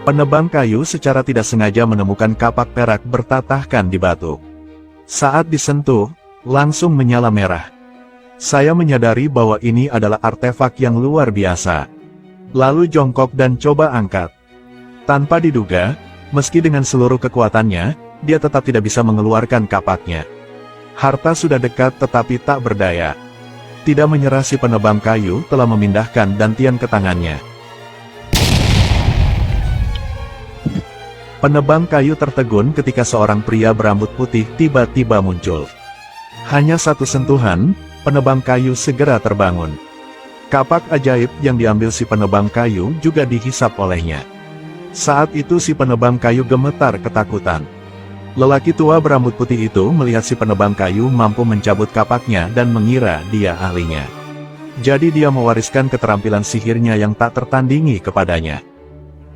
Penebang kayu secara tidak sengaja menemukan kapak perak bertatahkan di batu. Saat disentuh, langsung menyala merah. Saya menyadari bahwa ini adalah artefak yang luar biasa. Lalu jongkok dan coba angkat. Tanpa diduga, meski dengan seluruh kekuatannya, dia tetap tidak bisa mengeluarkan kapaknya. Harta sudah dekat tetapi tak berdaya. Tidak menyerah, si penebang kayu telah memindahkan dantian ke tangannya. Penebang kayu tertegun ketika seorang pria berambut putih tiba-tiba muncul. Hanya satu sentuhan, penebang kayu segera terbangun. Kapak ajaib yang diambil si penebang kayu juga dihisap olehnya. Saat itu si penebang kayu gemetar ketakutan. Lelaki tua berambut putih itu melihat si penebang kayu mampu mencabut kapaknya dan mengira dia ahlinya. Jadi dia mewariskan keterampilan sihirnya yang tak tertandingi kepadanya.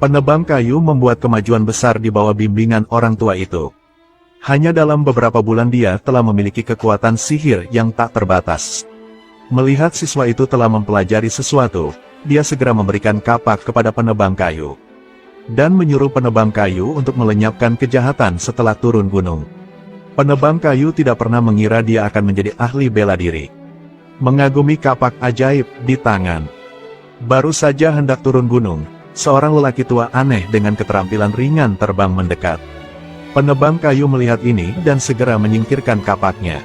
Penebang kayu membuat kemajuan besar di bawah bimbingan orang tua itu. Hanya dalam beberapa bulan dia telah memiliki kekuatan sihir yang tak terbatas. Melihat siswa itu telah mempelajari sesuatu, dia segera memberikan kapak kepada penebang kayu. Dan menyuruh penebang kayu untuk melenyapkan kejahatan setelah turun gunung. Penebang kayu tidak pernah mengira dia akan menjadi ahli bela diri. Mengagumi kapak ajaib di tangan. Baru saja hendak turun gunung, seorang lelaki tua aneh dengan keterampilan ringan terbang mendekat. Penebang kayu melihat ini dan segera menyingkirkan kapaknya.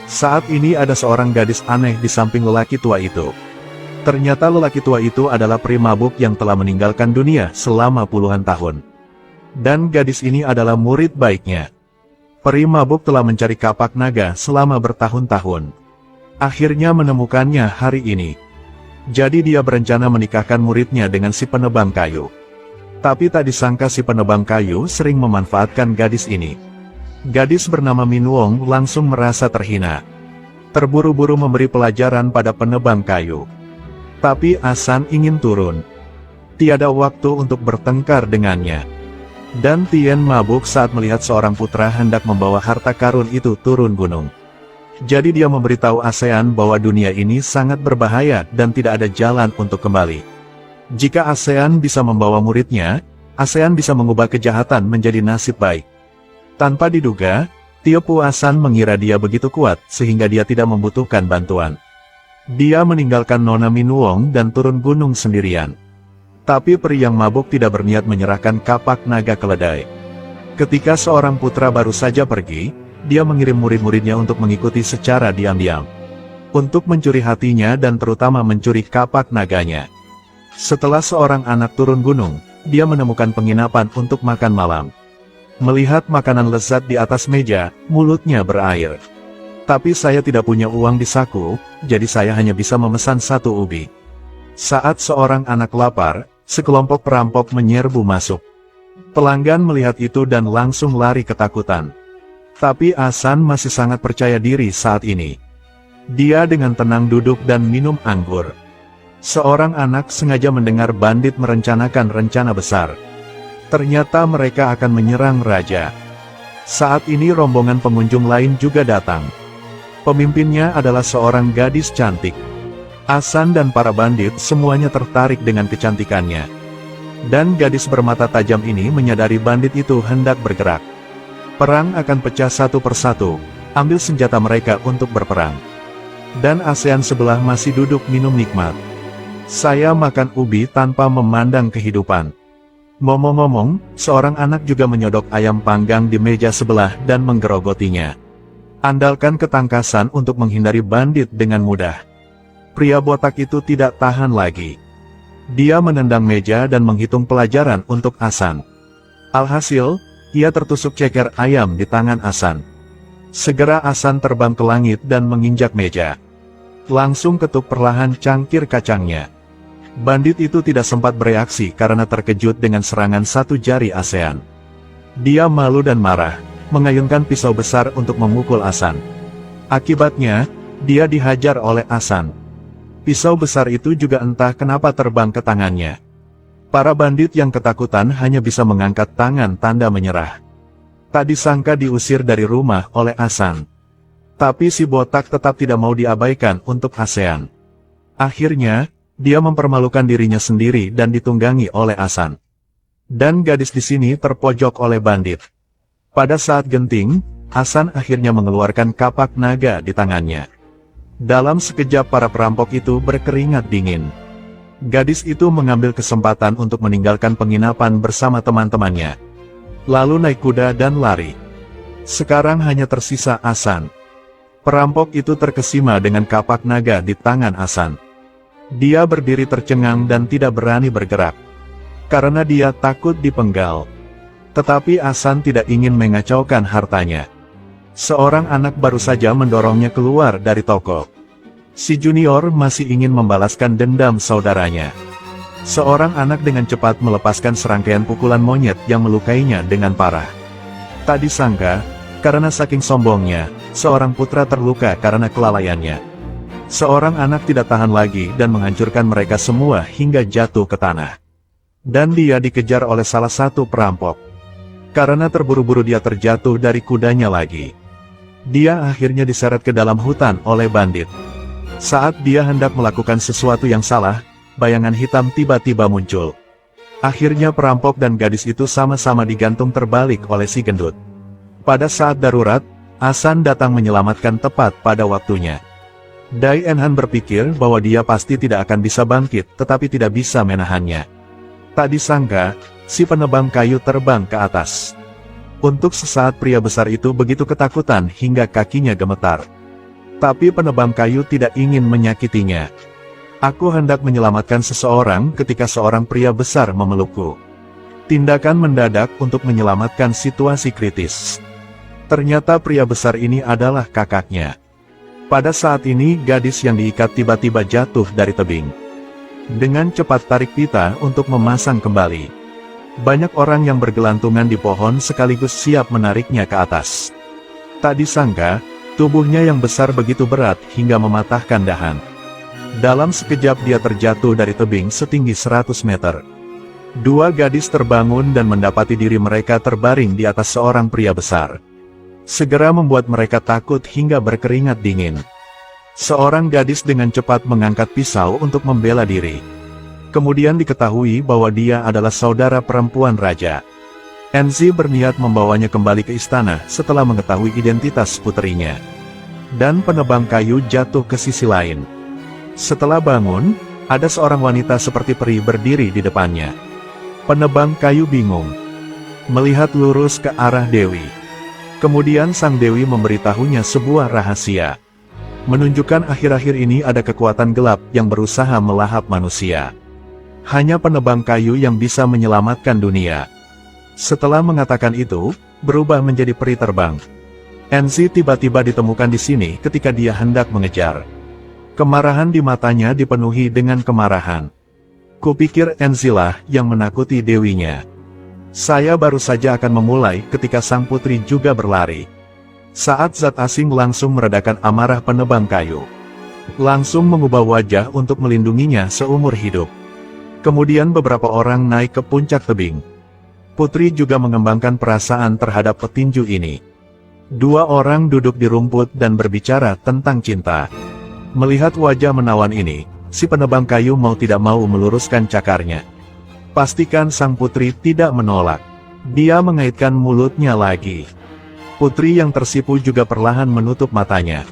Saat ini ada seorang gadis aneh di samping lelaki tua itu. Ternyata lelaki tua itu adalah peri mabuk yang telah meninggalkan dunia selama puluhan tahun. Dan gadis ini adalah murid baiknya. Peri mabuk telah mencari kapak naga selama bertahun-tahun. Akhirnya menemukannya hari ini. Jadi dia berencana menikahkan muridnya dengan si penebang kayu. Tapi tak disangka si penebang kayu sering memanfaatkan gadis ini. Gadis bernama Min Wong langsung merasa terhina. Terburu-buru memberi pelajaran pada penebang kayu. Tapi Asan ingin turun. Tiada waktu untuk bertengkar dengannya. Dan Tien mabuk saat melihat seorang putra hendak membawa harta karun itu turun gunung. Jadi dia memberitahu ASEAN bahwa dunia ini sangat berbahaya dan tidak ada jalan untuk kembali. Jika ASEAN bisa membawa muridnya, ASEAN bisa mengubah kejahatan menjadi nasib baik. Tanpa diduga, Tio Puasan mengira dia begitu kuat sehingga dia tidak membutuhkan bantuan. Dia meninggalkan Nona Min Wong dan turun gunung sendirian. Tapi peri yang mabuk tidak berniat menyerahkan kapak naga keledai. Ketika seorang putra baru saja pergi, dia mengirim murid-muridnya untuk mengikuti secara diam-diam. Untuk mencuri hatinya dan terutama mencuri kapak naganya. Setelah seorang anak turun gunung, dia menemukan penginapan untuk makan malam. Melihat makanan lezat di atas meja, mulutnya berair. Tapi saya tidak punya uang di saku, jadi saya hanya bisa memesan satu ubi. Saat seorang anak lapar, sekelompok perampok menyerbu masuk. Pelanggan melihat itu dan langsung lari ketakutan. Tapi Asan masih sangat percaya diri saat ini. Dia dengan tenang duduk dan minum anggur. Seorang anak sengaja mendengar bandit merencanakan rencana besar. Ternyata mereka akan menyerang raja. Saat ini rombongan pengunjung lain juga datang. Pemimpinnya adalah seorang gadis cantik. Asan dan para bandit semuanya tertarik dengan kecantikannya. Dan gadis bermata tajam ini menyadari bandit itu hendak bergerak. Perang akan pecah satu persatu, ambil senjata mereka untuk berperang. Dan ASEAN sebelah masih duduk minum nikmat. Saya makan ubi tanpa memandang kehidupan. Ngomong-ngomong, seorang anak juga menyodok ayam panggang di meja sebelah dan menggerogotinya. Andalkan ketangkasan untuk menghindari bandit dengan mudah. Pria botak itu tidak tahan lagi. Dia menendang meja dan menghitung pelajaran untuk Asan. Alhasil, ia tertusuk ceker ayam di tangan Asan. Segera Asan terbang ke langit dan menginjak meja. Langsung ketuk perlahan cangkir kacangnya. Bandit itu tidak sempat bereaksi karena terkejut dengan serangan satu jari ASEAN. Dia malu dan marah, mengayunkan pisau besar untuk memukul Asan. Akibatnya, dia dihajar oleh Asan. Pisau besar itu juga entah kenapa terbang ke tangannya. Para bandit yang ketakutan hanya bisa mengangkat tangan tanda menyerah. Tak disangka diusir dari rumah oleh Asan. Tapi si botak tetap tidak mau diabaikan untuk ASEAN. Akhirnya, dia mempermalukan dirinya sendiri dan ditunggangi oleh Asan. Dan gadis di sini terpojok oleh bandit. Pada saat genting, Hasan akhirnya mengeluarkan kapak naga di tangannya. Dalam sekejap para perampok itu berkeringat dingin. Gadis itu mengambil kesempatan untuk meninggalkan penginapan bersama teman-temannya. Lalu naik kuda dan lari. Sekarang hanya tersisa Hasan. Perampok itu terkesima dengan kapak naga di tangan Hasan. Dia berdiri tercengang dan tidak berani bergerak. Karena dia takut dipenggal. Tetapi Hasan tidak ingin mengacaukan hartanya. Seorang anak baru saja mendorongnya keluar dari toko. Si junior masih ingin membalaskan dendam saudaranya. Seorang anak dengan cepat melepaskan serangkaian pukulan monyet yang melukainya dengan parah. Tak disangka, karena saking sombongnya, seorang putra terluka karena kelalaiannya. Seorang anak tidak tahan lagi dan menghancurkan mereka semua hingga jatuh ke tanah. Dan dia dikejar oleh salah satu perampok. Karena terburu-buru dia terjatuh dari kudanya lagi. Dia akhirnya diseret ke dalam hutan oleh bandit. Saat dia hendak melakukan sesuatu yang salah, bayangan hitam tiba-tiba muncul. Akhirnya perampok dan gadis itu sama-sama digantung terbalik oleh si gendut. Pada saat darurat, Hasan datang menyelamatkan tepat pada waktunya. Dai Enhan berpikir bahwa dia pasti tidak akan bisa bangkit, tetapi tidak bisa menahannya. Tak disangka, si penebang kayu terbang ke atas. Untuk sesaat pria besar itu begitu ketakutan hingga kakinya gemetar. Tapi penebang kayu tidak ingin menyakitinya. Aku hendak menyelamatkan seseorang ketika seorang pria besar memelukku. Tindakan mendadak untuk menyelamatkan situasi kritis. Ternyata pria besar ini adalah kakaknya. Pada saat ini gadis yang diikat tiba-tiba jatuh dari tebing. Dengan cepat tarik pita untuk memasang kembali. Banyak orang yang bergelantungan di pohon sekaligus siap menariknya ke atas. Tak disangka, tubuhnya yang besar begitu berat hingga mematahkan dahan. Dalam sekejap dia terjatuh dari tebing setinggi 100 meter. Dua gadis terbangun dan mendapati diri mereka terbaring di atas seorang pria besar. Segera membuat mereka takut hingga berkeringat dingin. Seorang gadis dengan cepat mengangkat pisau untuk membela diri. Kemudian diketahui bahwa dia adalah saudara perempuan raja. Enzi berniat membawanya kembali ke istana setelah mengetahui identitas puterinya. Dan penebang kayu jatuh ke sisi lain. Setelah bangun, ada seorang wanita seperti peri berdiri di depannya. Penebang kayu bingung. Melihat lurus ke arah Dewi. Kemudian sang Dewi memberitahunya sebuah rahasia. Menunjukkan akhir-akhir ini ada kekuatan gelap yang berusaha melahap manusia. Hanya penebang kayu yang bisa menyelamatkan dunia. Setelah mengatakan itu, berubah menjadi peri terbang. Enzi tiba-tiba ditemukan di sini ketika dia hendak mengejar. Kemarahan di matanya dipenuhi dengan kemarahan. Kupikir Enzi lah yang menakuti dewinya. Saya baru saja akan memulai ketika sang putri juga berlari. Saat zat asing langsung meredakan amarah penebang kayu. Langsung mengubah wajah untuk melindunginya seumur hidup. Kemudian beberapa orang naik ke puncak tebing. Putri juga mengembangkan perasaan terhadap petinju ini. Dua orang duduk di rumput dan berbicara tentang cinta. Melihat wajah menawan ini, si penebang kayu mau tidak mau meluruskan cakarnya. Pastikan sang putri tidak menolak. Dia mengaitkan mulutnya lagi. Putri yang tersipu juga perlahan menutup matanya.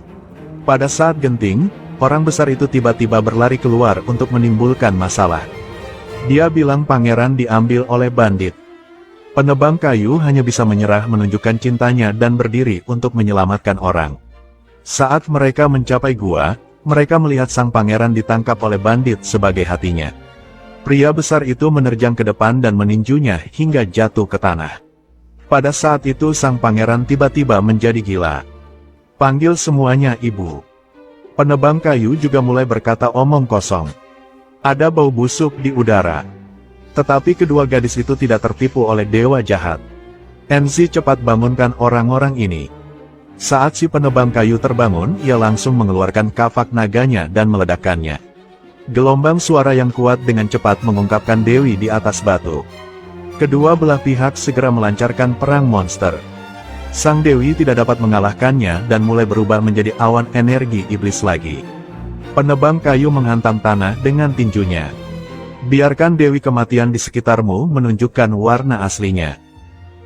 Pada saat genting, orang besar itu tiba-tiba berlari keluar untuk menimbulkan masalah. Dia bilang pangeran diambil oleh bandit. Penebang kayu hanya bisa menyerah menunjukkan cintanya dan berdiri untuk menyelamatkan orang. Saat mereka mencapai gua, mereka melihat sang pangeran ditangkap oleh bandit sebagai hatinya. Pria besar itu menerjang ke depan dan meninjunya hingga jatuh ke tanah. Pada saat itu sang pangeran tiba-tiba menjadi gila. Panggil semuanya ibu. Penebang kayu juga mulai berkata omong kosong. Ada bau busuk di udara. Tetapi kedua gadis itu tidak tertipu oleh dewa jahat. Enzi cepat bangunkan orang-orang ini. Saat si penebang kayu terbangun, ia langsung mengeluarkan kapak naganya dan meledakkannya. Gelombang suara yang kuat dengan cepat mengungkapkan Dewi di atas batu. Kedua belah pihak segera melancarkan perang monster. Sang Dewi tidak dapat mengalahkannya dan mulai berubah menjadi awan energi iblis lagi. Penebang kayu menghantam tanah dengan tinjunya. Biarkan Dewi Kematian di sekitarmu menunjukkan warna aslinya.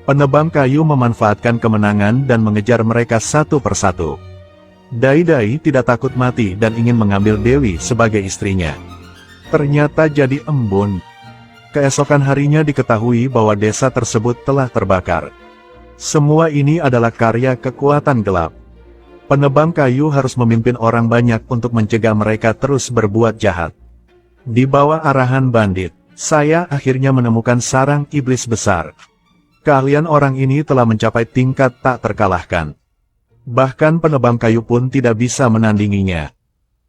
Penebang kayu memanfaatkan kemenangan dan mengejar mereka satu persatu. Dai-Dai tidak takut mati dan ingin mengambil Dewi sebagai istrinya. Ternyata jadi embun. Keesokan harinya diketahui bahwa desa tersebut telah terbakar. Semua ini adalah karya kekuatan gelap. Penebang kayu harus memimpin orang banyak untuk mencegah mereka terus berbuat jahat. Di bawah arahan bandit, saya akhirnya menemukan sarang iblis besar. Keahlian orang ini telah mencapai tingkat tak terkalahkan. Bahkan penebang kayu pun tidak bisa menandinginya.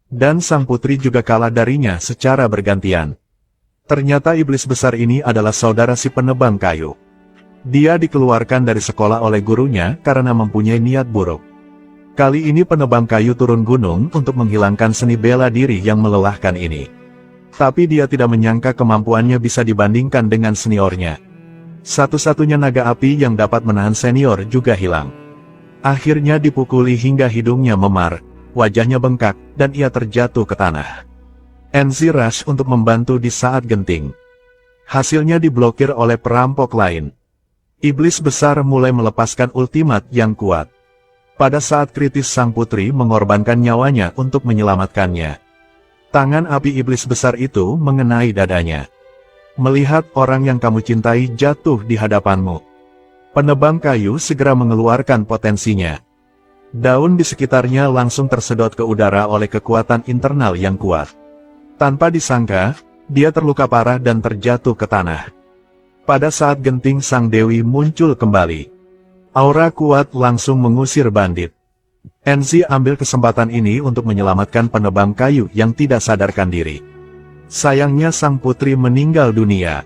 Dan sang putri juga kalah darinya secara bergantian. Ternyata iblis besar ini adalah saudara si penebang kayu. Dia dikeluarkan dari sekolah oleh gurunya karena mempunyai niat buruk. Kali ini penebang kayu turun gunung untuk menghilangkan seni bela diri yang melelahkan ini. Tapi dia tidak menyangka kemampuannya bisa dibandingkan dengan seniornya. Satu-satunya naga api yang dapat menahan senior juga hilang. Akhirnya dipukuli hingga hidungnya memar, wajahnya bengkak, dan ia terjatuh ke tanah. Enzi rush untuk membantu di saat genting. Hasilnya diblokir oleh perampok lain. Iblis besar mulai melepaskan ultimat yang kuat. Pada saat kritis sang putri mengorbankan nyawanya untuk menyelamatkannya. Tangan api iblis besar itu mengenai dadanya. Melihat orang yang kamu cintai jatuh di hadapanmu. Penebang kayu segera mengeluarkan potensinya. Daun di sekitarnya langsung tersedot ke udara oleh kekuatan internal yang kuat. Tanpa disangka, dia terluka parah dan terjatuh ke tanah. Pada saat genting sang dewi muncul kembali. Aura kuat langsung mengusir bandit. Enzi ambil kesempatan ini untuk menyelamatkan penebang kayu yang tidak sadarkan diri. Sayangnya sang putri meninggal dunia.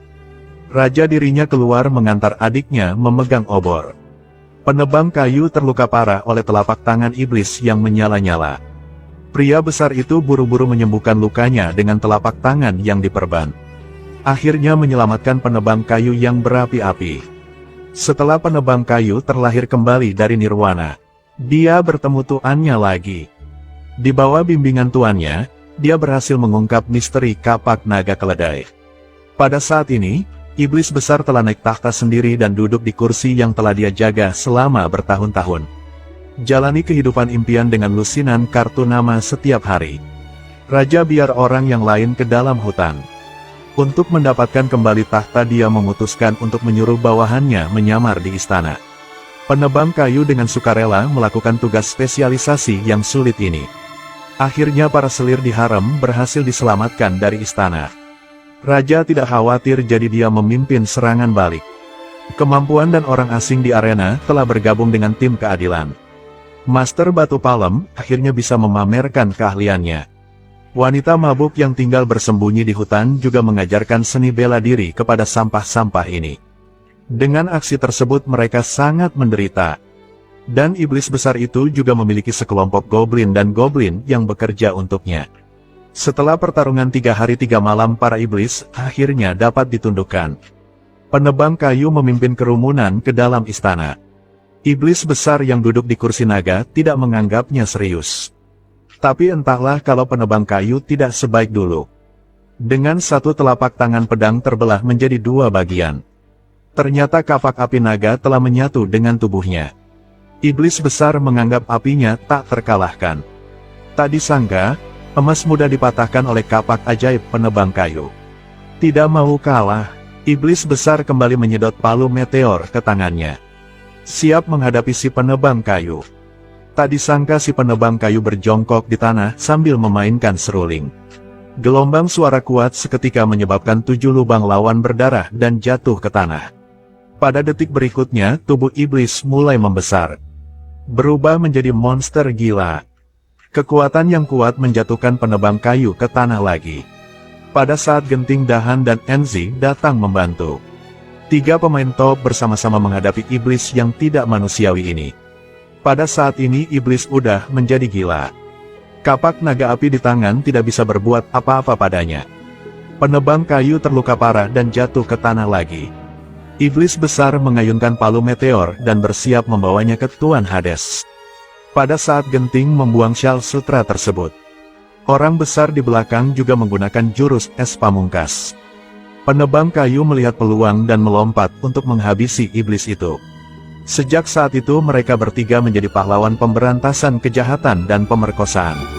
Raja dirinya keluar mengantar adiknya memegang obor. Penebang kayu terluka parah oleh telapak tangan iblis yang menyala-nyala. Pria besar itu buru-buru menyembuhkan lukanya dengan telapak tangan yang diperban. Akhirnya menyelamatkan penebang kayu yang berapi-api. Setelah penebang kayu terlahir kembali dari nirwana, dia bertemu tuannya lagi. Di bawah bimbingan tuannya, dia berhasil mengungkap misteri kapak naga keledai. Pada saat ini, iblis besar telah naik tahta sendiri dan duduk di kursi yang telah dia jaga selama bertahun-tahun. Jalani kehidupan impian dengan lusinan kartu nama setiap hari. Raja biar orang yang lain ke dalam hutan. Untuk mendapatkan kembali tahta dia memutuskan untuk menyuruh bawahannya menyamar di istana. Penebang kayu dengan sukarela melakukan tugas spesialisasi yang sulit ini. Akhirnya para selir di harem berhasil diselamatkan dari istana. Raja tidak khawatir jadi dia memimpin serangan balik. Kemampuan dan orang asing di arena telah bergabung dengan tim keadilan. Master Batu Palem akhirnya bisa memamerkan keahliannya. Wanita mabuk yang tinggal bersembunyi di hutan juga mengajarkan seni bela diri kepada sampah-sampah ini. Dengan aksi tersebut mereka sangat menderita. Dan iblis besar itu juga memiliki sekelompok goblin dan goblin yang bekerja untuknya. Setelah pertarungan 3 hari 3 malam para iblis akhirnya dapat ditundukkan. Penebang kayu memimpin kerumunan ke dalam istana. Iblis besar yang duduk di kursi naga tidak menganggapnya serius. Tapi entahlah kalau penebang kayu tidak sebaik dulu. Dengan satu telapak tangan pedang terbelah menjadi 2 bagian. Ternyata kapak api naga telah menyatu dengan tubuhnya. Iblis besar menganggap apinya tak terkalahkan. Tak disangka, emas muda dipatahkan oleh kapak ajaib penebang kayu. Tidak mau kalah, iblis besar kembali menyedot palu meteor ke tangannya. Siap menghadapi si penebang kayu. Tak disangka si penebang kayu berjongkok di tanah sambil memainkan seruling. Gelombang suara kuat seketika menyebabkan 7 lubang lawan berdarah dan jatuh ke tanah. Pada detik berikutnya, tubuh iblis mulai membesar. Berubah menjadi monster gila. Kekuatan yang kuat menjatuhkan penebang kayu ke tanah lagi. Pada saat Genting Dahan dan Enzi datang membantu. 3 pemain top bersama-sama menghadapi iblis yang tidak manusiawi ini. Pada saat ini iblis udah menjadi gila. Kapak naga api di tangan tidak bisa berbuat apa-apa padanya. Penebang kayu terluka parah dan jatuh ke tanah lagi. Iblis besar mengayunkan palu meteor dan bersiap membawanya ke Tuan Hades. Pada saat Genting membuang syal sutra tersebut, orang besar di belakang juga menggunakan jurus es pamungkas. Penebang kayu melihat peluang dan melompat untuk menghabisi iblis itu. Sejak saat itu mereka bertiga menjadi pahlawan pemberantasan kejahatan dan pemerkosaan.